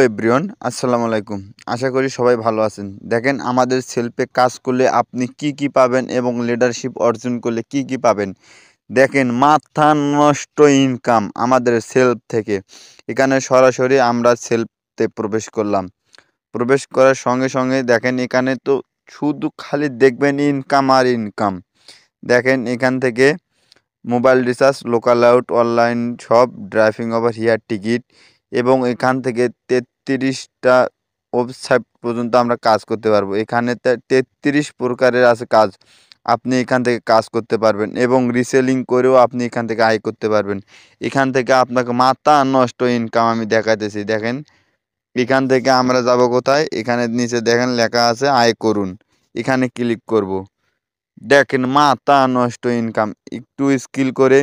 Everyone, আসসালামু আলাইকুম। আশা করি সবাই ভালো আছেন। দেখেন আমাদের সেলফে কাজ করলে আপনি কি পাবেন এবং লিডারশিপ অর্জন করলে কি পাবেন। দেখেন মাথা নষ্ট ইনকাম আমাদের সেলফ থেকে। এখানে সরাসরি আমরা সেলফতে প্রবেশ করলাম। প্রবেশ করার সঙ্গে সঙ্গে দেখেন এখানে তো শুধু খালি দেখবেন ইনকাম আর ইনকাম। দেখেন এখান থেকে mobile recharge, local out, online shop, driving over here ticket এবং এখান থেকে 33টা ওয়েবসাইট পর্যন্ত আমরা কাজ করতে পারবো। এখানে 33 প্রকারের আছে কাজ। আপনি এখান থেকে কাজ করতে পারবেন এবং রিসেলিং করেও আপনি এখান থেকে আয় করতে পারবেন। এখান থেকে আপনাকে মাথা নষ্ট ইনকাম আমি দেখাইতেছি। দেখেন এখান থেকে আমরা যাব কোথায়? এখানে নিচে দেখেন লেখা আছে আয় করুন। এখানে ক্লিক করব। দেখেন মাথা নষ্ট ইনকাম। একটু স্কিল করে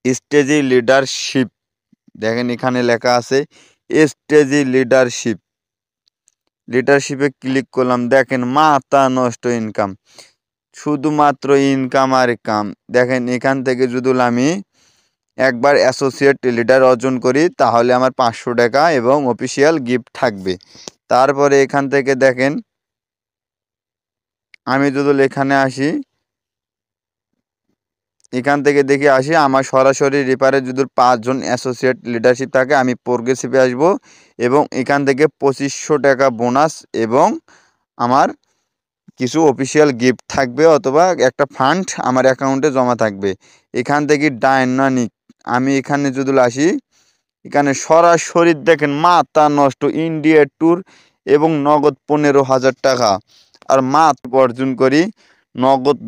স্টেজি লিডারশিপ, দেখেন এখানে লেখা আছে স্টেজি লিডারশিপে ক্লিক করলাম। দেখেন মাথা নষ্ট ইনকাম, শুধুমাত্র ইনকাম আর কাম। দেখেন এখান থেকে যদি আমি একবার অ্যাসোসিয়েট লিডার অর্জন করি তাহলে আমার 500 টাকা এবং অফিসিয়াল গিফট থাকবে। তারপরে এখান থেকে দেখেন আমি যদি এখানে আসি, এখান থেকে দেখে আসি আমার সরাসরি রেফারে যদি 5 জন অ্যাসোসিয়েট লিডারশিপ থাকে আমি প্রোগ্রেসিভে আসব এবং এখান থেকে 2500 টাকা বোনাস এবং আমার কিছু অফিসিয়াল গিফট থাকবে অথবা একটা ফান্ড আমার অ্যাকাউন্টে জমা থাকবে। এখান থেকে ডাইনামিক আমি এখানে যদি আসি, এখানে সরাসরি দেখেন মাথা নষ্ট ইন্ডিয়া ট্যুর এবং নগদ 15,000 টাকা আর অর্জন করি নগদ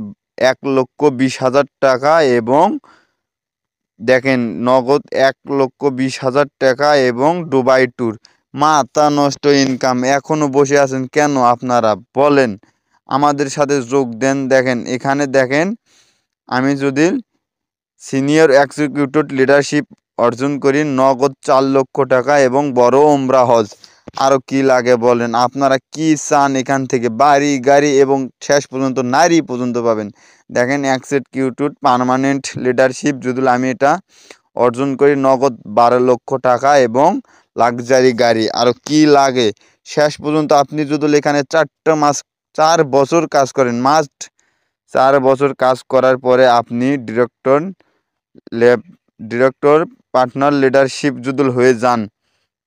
1,20,000 টাকা এবং দেখেন নগদ 1,20,000 টাকা এবং দুবাই ট্যুর। মাথা নষ্ট ইনকাম। এখনও বসে আছেন কেন আপনারা বলেন? আমাদের সাথে যোগ দেন। দেখেন এখানে দেখেন আমি যদি সিনিয়র এক্সিকিউটিভ লিডারশিপ অর্জন করি নগদ 4 লক্ষ টাকা এবং বড় ওমরা হজ। আরও কি লাগে বলেন? আপনারা কি চান এখান থেকে? বাড়ি গাড়ি এবং শেষ পর্যন্ত নারী পর্যন্ত পাবেন। দেখেন এক্সিকিউটিভ পার্মানেন্ট লিডারশিপ যদি আমি এটা অর্জন করি নগদ 12 লক্ষ টাকা এবং লাক্সারি গাড়ি। আরও কি লাগে? শেষ পর্যন্ত আপনি যদি এখানে 4 বছর কাজ করেন, মাস্ট 4 বছর কাজ করার পরে আপনি ডিরেক্টর পার্টনার লিডারশিপ যদি হয়ে যান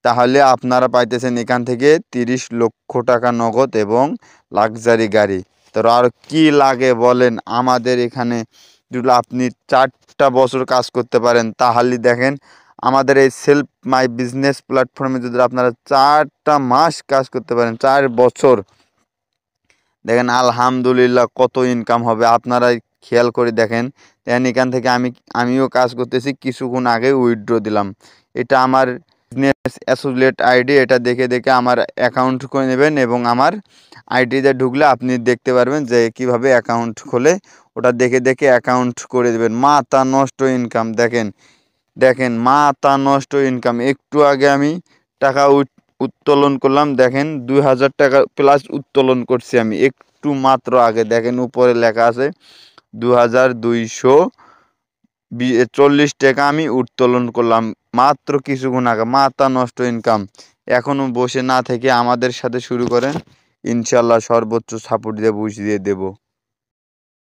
তাহলে আপনারা পাইতেছেন এখান থেকে 30 লক্ষ টাকা নগদ এবং লাক্সারি গাড়ি। তো আর কি লাগে বলেন? আমাদের এখানে যদি আপনি 4টা বছর কাজ করতে পারেন তাহলে দেখেন আমাদের এই সেলফ মাই বিজনেস প্ল্যাটফর্মে যদি আপনারা 4টা মাস কাজ করতে পারেন, 4 বছর, দেখেন আলহামদুলিল্লাহ কত ইনকাম হবে আপনারা খেয়াল করে দেখেন। দেখেন এখান থেকে আমিও কাজ করতেছি, কিছুক্ষণ আগে উইথড্র দিলাম। এটা আমার বিজনেস অ্যাসোসিয়েট আইডি। এটা দেখে আমার অ্যাকাউন্ট করে নেবেন এবং আমার আইডিতে ঢুকলে আপনি দেখতে পারবেন যে কিভাবে অ্যাকাউন্ট খোলে। ওটা দেখে অ্যাকাউন্ট করে দেবেন। মাথা নষ্ট ইনকাম। দেখেন মাথা নষ্ট ইনকাম। একটু আগে আমি টাকা উত্তোলন করলাম। দেখেন 2,000 টাকা প্লাস উত্তোলন করছি আমি একটু মাত্র আগে। দেখেন উপরে লেখা আছে 2,240 টাকা আমি উত্তোলন করলাম মাত্র কিছুক্ষণ আগে। মাথা নষ্ট ইনকাম। এখনও বসে না থেকে আমাদের সাথে শুরু করেন, ইনশাল্লাহ সর্বোচ্চ সাপোর্ট দিয়ে বুঝিয়ে দেব।